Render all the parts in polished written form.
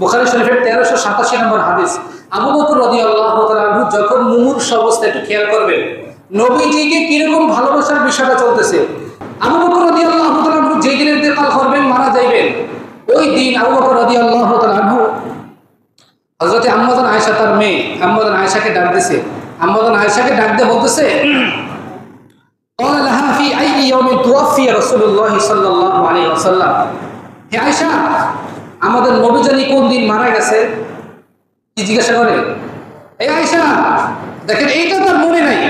বুখারী শরীফের 1387 নম্বর হাদিস। আবু বকর রাদিয়াল্লাহু তাআলা আনহু যখন মুমূর্ষ অবস্থায়, একটু খেয়াল করবেন নবীজিকে কিরকম ভালোবাসার বিষয়টা চলতেছে। আবু বকর রাদিয়াল্লাহু তাআলা আনহু যেই দিন ইন্তেকাল করবেন, মারা যাইবেন, ওই দিন আবু বকর রাদিয়াল্লাহু তাআলা আনহু হযরত আম্মাজান আয়েশা, তার মেয়ে আম্মাজান আয়েশাকে ডাক দিয়েছে। আম্মাজান আয়েশাকে ডাক দিয়ে বলতেছে, قال لها في أي يوم توفي رسول الله صلى الله عليه وسلم, হে আয়েশা, আমাদের নবী জানি কোন দিন মারা গেছে? কি জিজ্ঞাসা করে? এই আয়েশা, দেখেন এইটা তার মনে নাই,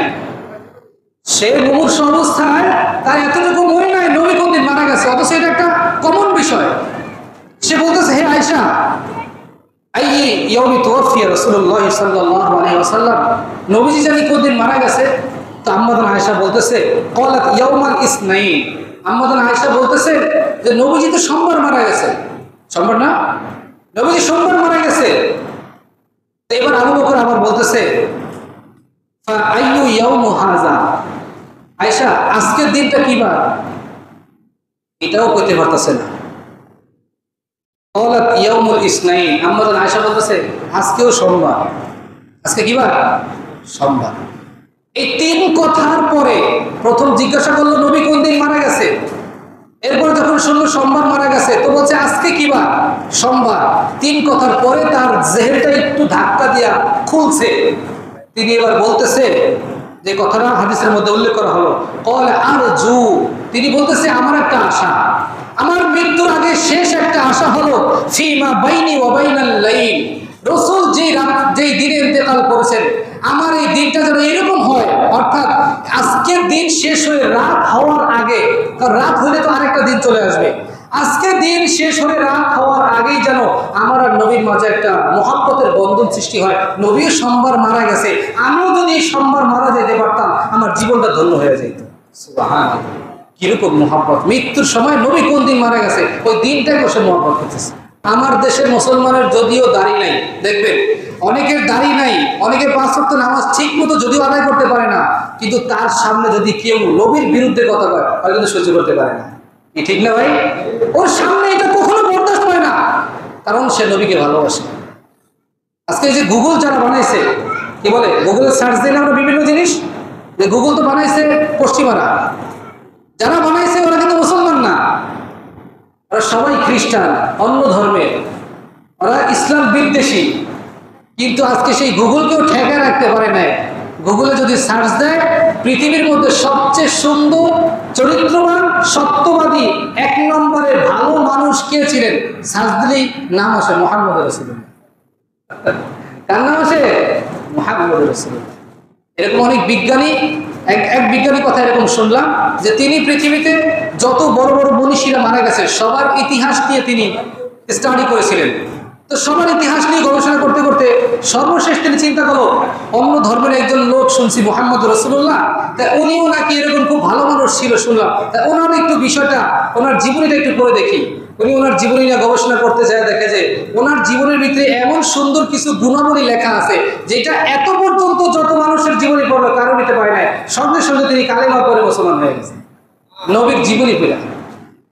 সে মুমূর্ষ অবস্থায় তার এতটুকু মনে নাই নবী কোন দিন মারা গেছে, অথচ এটা একটা কমন বিষয়। সে বলতেছে, হে আয়েশা, আই ইয়াউমি তুওয়াফি রাসূলুল্লাহ সাল্লাল্লাহু আলাইহি ওয়াসাল্লাম, নবীজি জানি কোন দিন মারা গেছে? তো আম্মাজান আয়েশা বলতেছে, ক্বালাত ইয়াউমাল ইসনাইন, আম্মাজান আয়েশা বলতেছে যে নবীজি তো সোমবার মারা গেছে। সোমবার না? নবীজি সোমবার মারা গেছে। তো এবার আবু বকর আবার বলতেছে, ফা আইয়ু ইয়াউমু হাযা, আয়েশা আজকের দিনটা কি বার? এটাও কইতে পারতেছে না। ক্বালাত ইয়াউমুল ইসনাইন, আম্মাজান আয়েশা বলতেছে আজকেও সোমবার। আজকে কি বার? সোমবার। এই তিন কথার পরে প্রথম জিজ্ঞাসা করলো নবী কোন দিন মারা গেছে, এরপর যখন শুনলো সোমবার মারা গেছে, তো বলছে আজকে কি বার? সোমবার। তিন কথার পরে তার জেহেনটা একটু ধাক্কা দিয়া খুলছে। তিনি এবার বলতেছে যে কথাটা হাদিসের মধ্যে উল্লেখ করা হলো, ক্বাল আরজু, তিনি বলতেছে আমার একটা আশা, আমার মৃত্যুর আগে শেষ একটা আশা হলো ফিমা বাইনি ওয়া বাইনাল লাইল, রাসূল যেই দিনে ইন্তেকাল করেছেন, আমার এই দিনটা যেন এরকম হয়, অর্থাৎ আজকের দিন শেষ হয়ে রাত হওয়ার আগে, কারণ রাত হলে তো আরেকটা দিন চলে আসবে, আজকের দিন শেষ হয়ে রাত হওয়ার আগেই যেন আমার আর নবীর মাঝে একটা মহব্বতের বন্ধন সৃষ্টি হয়। নবীর সোমবার মারা গেছে, আমিও যদি এই সোমবার মারা যেতে পারতাম, আমার জীবনটা ধন্য হয়ে যেত। সুবহানাল্লাহ, কিরকম মহব্বত! মৃত্যুর সময় নবী কোন দিন মারা গেছে, ওই দিনটাই বসে মহব্বত করতেছে। আমার দেশের মুসলমানের যদিও দাড়ি নাই, দেখবেন অনেকের দাড়ি নাই, অনেকের পাঁচ ওয়াক্ত নামাজ ঠিক মতো যদিও আদায় করতে পারে না, কিন্তু তার সামনে যদি কেউ নবীর বিরুদ্ধে কথা কয়, তাহলে কিন্তু সহ্য করতে পারে না। কি ঠিক না ভাই? ওর সামনে এটা কখনো বরদাস্ত হয় না, কারণ সে নবীকে ভালোবাসে। আজকে এই যে গুগল যারা বানাইছে, কি বলে, গুগলে সার্চ দিলে আমরা বিভিন্ন জিনিস, যে গুগল তো বানাইছে পশ্চিমারা, যারা বানাইছে ওরা কিন্তু মুসলমান না, ওরা সবাই খ্রিস্টান, অন্য ধর্মের, ওরা ইসলাম বিদ্বেষী। কিন্তু আজকে সেই গুগলকেও ঠেকায় রাখতে পারে না। গুগলে যদি সার্চ দেয় পৃথিবীর মধ্যে সবচেয়ে সুন্দর, চরিত্রবান, সত্যবাদী, এক নম্বরের ভালো মানুষ কে ছিলেন, সার্চ দিলেই নাম আসে মুহাম্মদ রাসূলুল্লাহ। কার নাম আসে? মুহাম্মদ রাসূলুল্লাহ। এরকম অনেক বিজ্ঞানী, এক বিজ্ঞানী কথা এরকম শুনলাম যে তিনি পৃথিবীতে যত বড় বড় মনীষীরা মারা গেছে সবার ইতিহাস নিয়ে তিনি স্টাডি করেছিলেন। তো সবার ইতিহাস নিয়ে গবেষণা করতে করতে সর্বশেষ তিনি চিন্তা করলো, অন্য ধর্মের একজন লোক শুনছি মুহাম্মদ রাসূলুল্লাহ, তা উনিও নাকি এরকম খুব ভালো মানুষ ছিল শুনলাম, তা ওনার একটু বিষয়টা, ওনার জীবনীটা একটু পড়ে দেখি। উনি ওনার জীবনী নিয়ে গবেষণা করতে যায়, দেখে যে ওনার জীবনের ভিতরে এমন সুন্দর কিছু গুণাবলী লেখা আছে যেটা এত পর্যন্ত যত মানুষের জীবনী পড়লো কারো নিতে পারে নাই। সঙ্গে সঙ্গে তিনি কালেমা পড়ে মুসলমান হয়ে গেছে, নবীর জীবনী পড়ে।